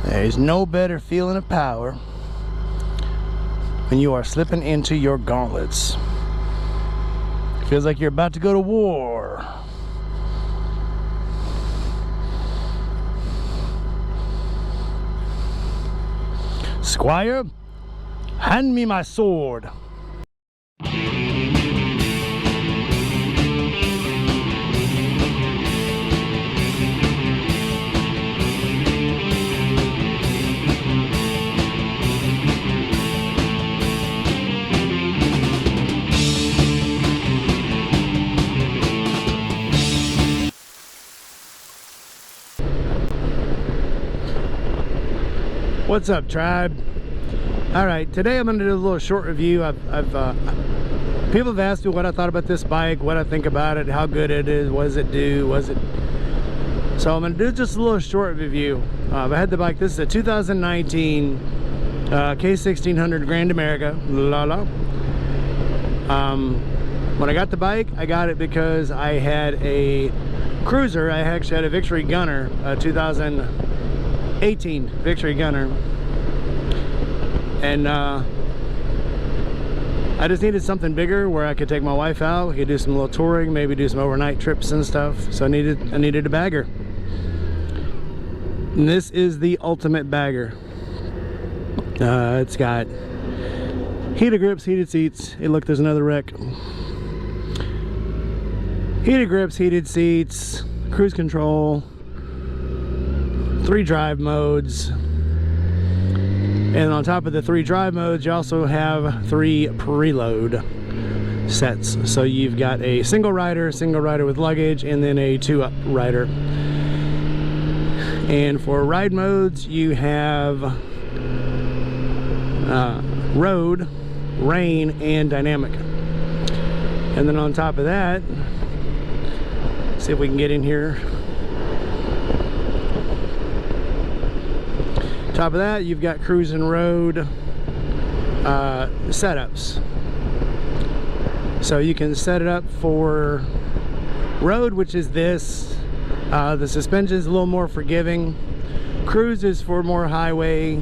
There's no better feeling of power when you are slipping into your gauntlets. Feels like you're about to go to war. Squire, hand me my sword. What's up, tribe? All right, today I'm going to do a little short review. People have asked me what I thought about this bike, what I think about it, how good it is, what does it do, so I'm going to do just a little short review. I had the bike. This is a 2019 K1600 Grand America. When I got the bike, I got it because I had a cruiser. I actually had a Victory Gunner, 2018 Victory Gunner, and I just needed something bigger where I could take my wife out. We could do some little touring, maybe do some overnight trips and stuff. So I needed a bagger, and this is the ultimate bagger. It's got heated grips, heated seats. Hey, look, there's another wreck. Heated grips, heated seats, cruise control, 3 drive modes, and on top of the 3 drive modes you also have 3 preload sets. So you've got a single rider with luggage, and then a 2-up rider. And for ride modes you have road, rain, and dynamic. And then on top of that, see if we can get in here. Top of that, you've got cruise and road setups. So you can set it up for road, which is this. The suspension is a little more forgiving. Cruise is for more highway,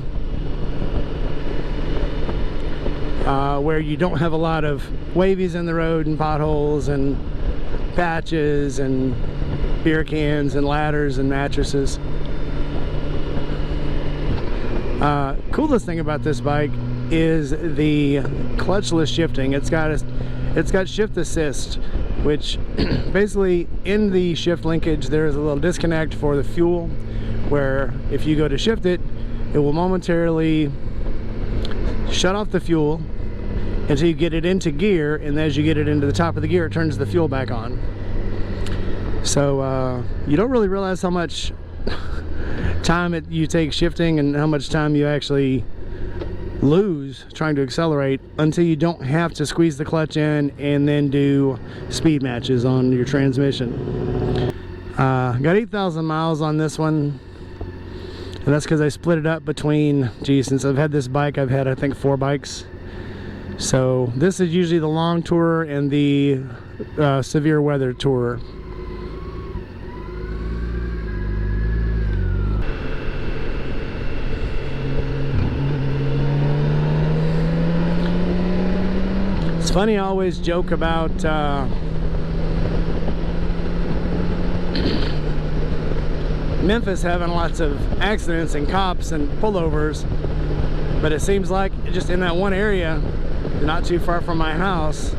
where you don't have a lot of wavies in the road and potholes and patches and beer cans and ladders and mattresses. Coolest thing about this bike is the clutchless shifting. It's got shift assist, which basically in the shift linkage there is a little disconnect for the fuel, where if you go to shift it, it will momentarily shut off the fuel until you get it into gear, and as you get it into the top of the gear, it turns the fuel back on. So you don't really realize how much time you take shifting and how much time you actually lose trying to accelerate until you don't have to squeeze the clutch in and then do speed matches on your transmission. Got 8,000 miles on this one, and that's because I split it up between, since I've had this bike, I've had I think 4 bikes. So this is usually the long tour and the severe weather tour. It's funny, I always joke about Memphis having lots of accidents and cops and pullovers, but it seems like just in that one area, not too far from my house,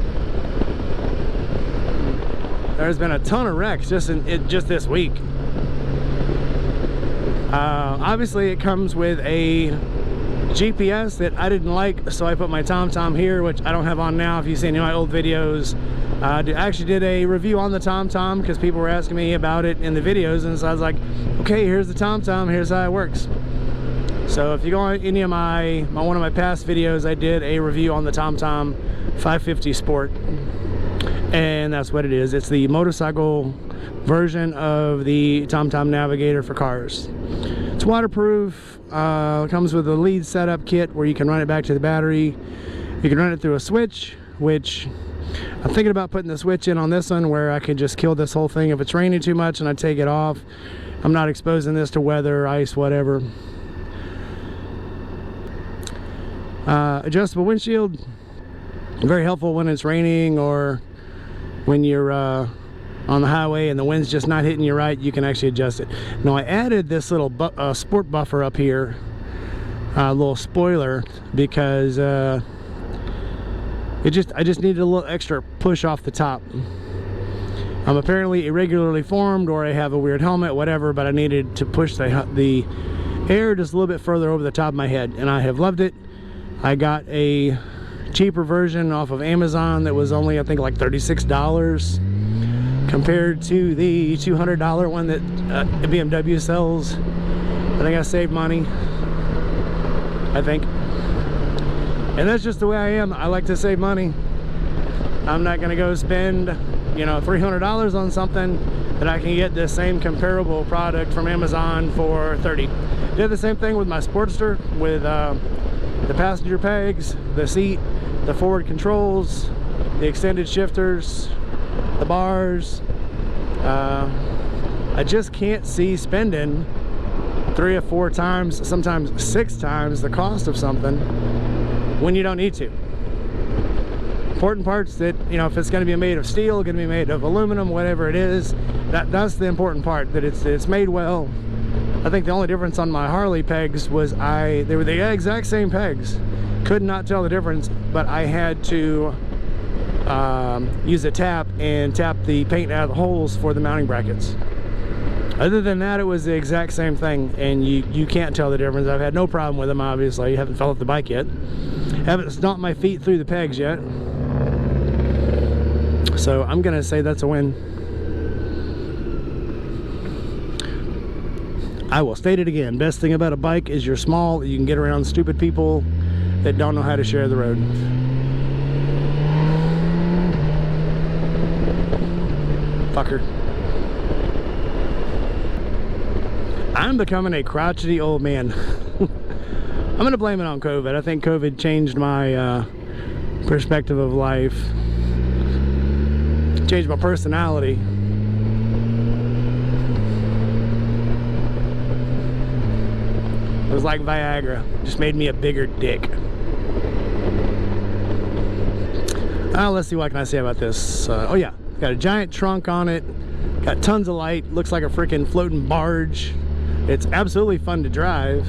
there's been a ton of wrecks just this week. Obviously it comes with a GPS that I didn't like, so I put my TomTom here, which I don't have on now. If you see any of my old videos, I actually did a review on the TomTom because people were asking me about it in the videos, and so I was like, okay, here's the TomTom, here's how it works. So if you go on any of one of my past videos, I did a review on the TomTom 550 Sport, and that's what it is. It's the motorcycle version of the TomTom Navigator for cars. It's waterproof. It comes with a lead setup kit where you can run it back to the battery. You can run it through a switch, which I'm thinking about putting the switch in on this one, where I can just kill this whole thing if it's raining too much and I take it off. I'm not exposing this to weather, ice, whatever. Adjustable windshield, very helpful when it's raining or when you're on the highway and the wind's just not hitting you right. You can actually adjust it. Now I added this little sport buffer up here, a little spoiler, because I just needed a little extra push off the top. I'm apparently irregularly formed, or I have a weird helmet, whatever, but I needed to push the air just a little bit further over the top of my head, and I have loved it. I got a cheaper version off of Amazon that was only, I think, like $36 compared to the $200 one that BMW sells. I think I saved money, I think. And that's just the way I am. I like to save money. I'm not gonna go spend, you know, $300 on something that I can get the same comparable product from Amazon for $30. Did the same thing with my Sportster, with the passenger pegs, the seat, the forward controls, the extended shifters, the bars. I just can't see spending 3 or 4 times, sometimes 6 times the cost of something when you don't need to. Important parts that, you know, if it's going to be made of steel, going to be made of aluminum, whatever it is, that's the important part, that it's made well. I think the only difference on my Harley pegs was they were the exact same pegs. Could not tell the difference, but I had to use a tap and tap the paint out of the holes for the mounting brackets. Other than that, it was the exact same thing, and you can't tell the difference. I've had no problem with them, obviously. Haven't fell off the bike yet. Haven't stomped my feet through the pegs yet. So I'm gonna say that's a win. I will state it again. Best thing about a bike is you're small. You can get around stupid people that don't know how to share the road. Fucker. I'm becoming a crotchety old man. I'm gonna blame it on COVID. I think COVID changed my perspective of life. Changed my personality. It was like Viagra, just made me a bigger dick. Let's see, what can I say about this? Oh yeah, got a giant trunk on it, got tons of light, looks like a freaking floating barge. It's absolutely fun to drive.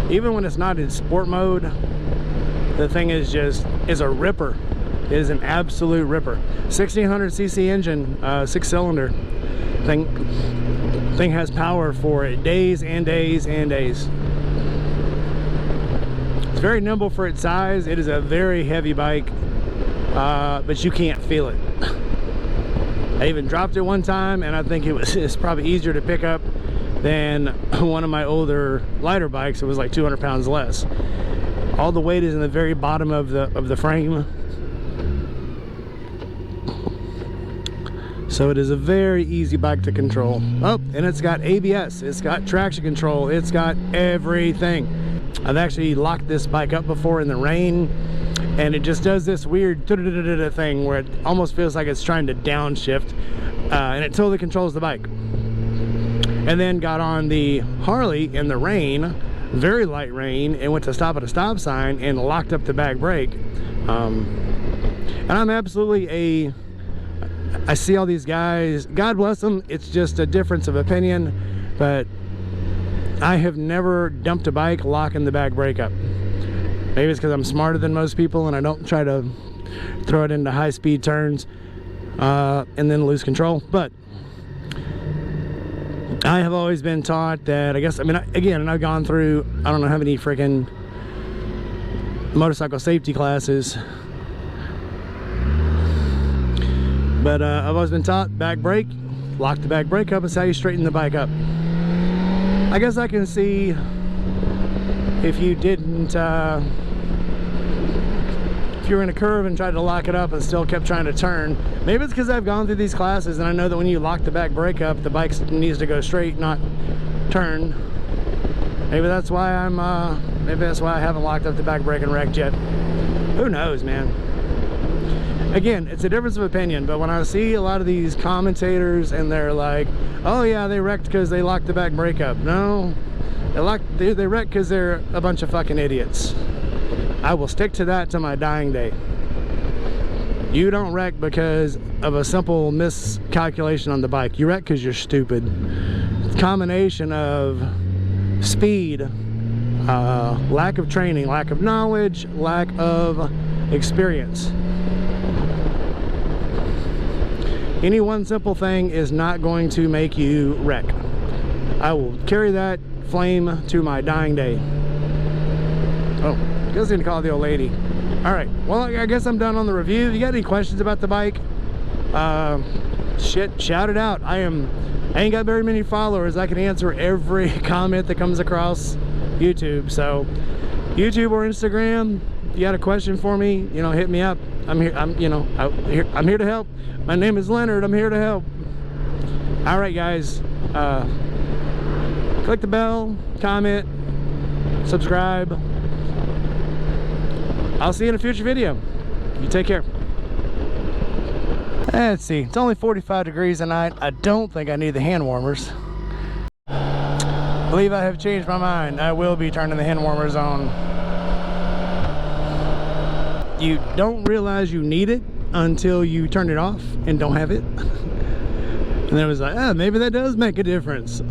Even when it's not in sport mode, the thing is a ripper. It is an absolute ripper. 1600cc engine, 6-cylinder. Thing has power for it, days and days and days. It's very nimble for its size. It is a very heavy bike, but you can't feel it. I even dropped it one time, and I think it's probably easier to pick up than one of my older lighter bikes. It was like 200 pounds less. All the weight is in the very bottom of the frame. So it is a very easy bike to control. Oh, and it's got ABS, it's got traction control, it's got everything. I've actually locked this bike up before in the rain, and it just does this weird thing where it almost feels like it's trying to downshift, and it totally controls the bike. And then got on the Harley in the rain, very light rain, and went to stop at a stop sign and locked up the back brake. And I'm absolutely I see all these guys, God bless them, it's just a difference of opinion, but I have never dumped a bike locking the back brake up. Maybe it's because I'm smarter than most people and I don't try to throw it into high-speed turns and then lose control. But I have always been taught that, again, I've gone through, I don't know how many freaking motorcycle safety classes, but I've always been taught back brake, lock the back brake up, is how you straighten the bike up. I guess I can see if you didn't, if you were in a curve and tried to lock it up and still kept trying to turn. Maybe it's because I've gone through these classes and I know that when you lock the back brake up, the bike needs to go straight, not turn. Maybe that's why maybe that's why I haven't locked up the back brake and wrecked yet. Who knows, man? again, it's a difference of opinion, but when I see a lot of these commentators and they're like, oh yeah, they wrecked because they locked the back brake up. No, they wrecked because they're a bunch of fucking idiots. I will stick to that to my dying day. You don't wreck because of a simple miscalculation on the bike. You wreck because you're stupid. Combination of speed, lack of training, lack of knowledge, lack of experience. Any one simple thing is not going to make you wreck. I will carry that flame to my dying day. Oh, just need to call the old lady. All right, well, I guess I'm done on the review. If you got any questions about the bike, shit, shout it out. I ain't got very many followers. I can answer every comment that comes across YouTube. So YouTube or Instagram, if you got a question for me, you know, hit me up. I'm here. I'm here to help. My name is Leonard. I'm here to help. All right, guys. Click the bell, comment, subscribe. I'll see you in a future video. You take care. Let's see. It's only 45 degrees tonight. I don't think I need the hand warmers. I believe I have changed my mind. I will be turning the hand warmers on. You don't realize you need it until you turn it off and don't have it. And then it was like, maybe that does make a difference.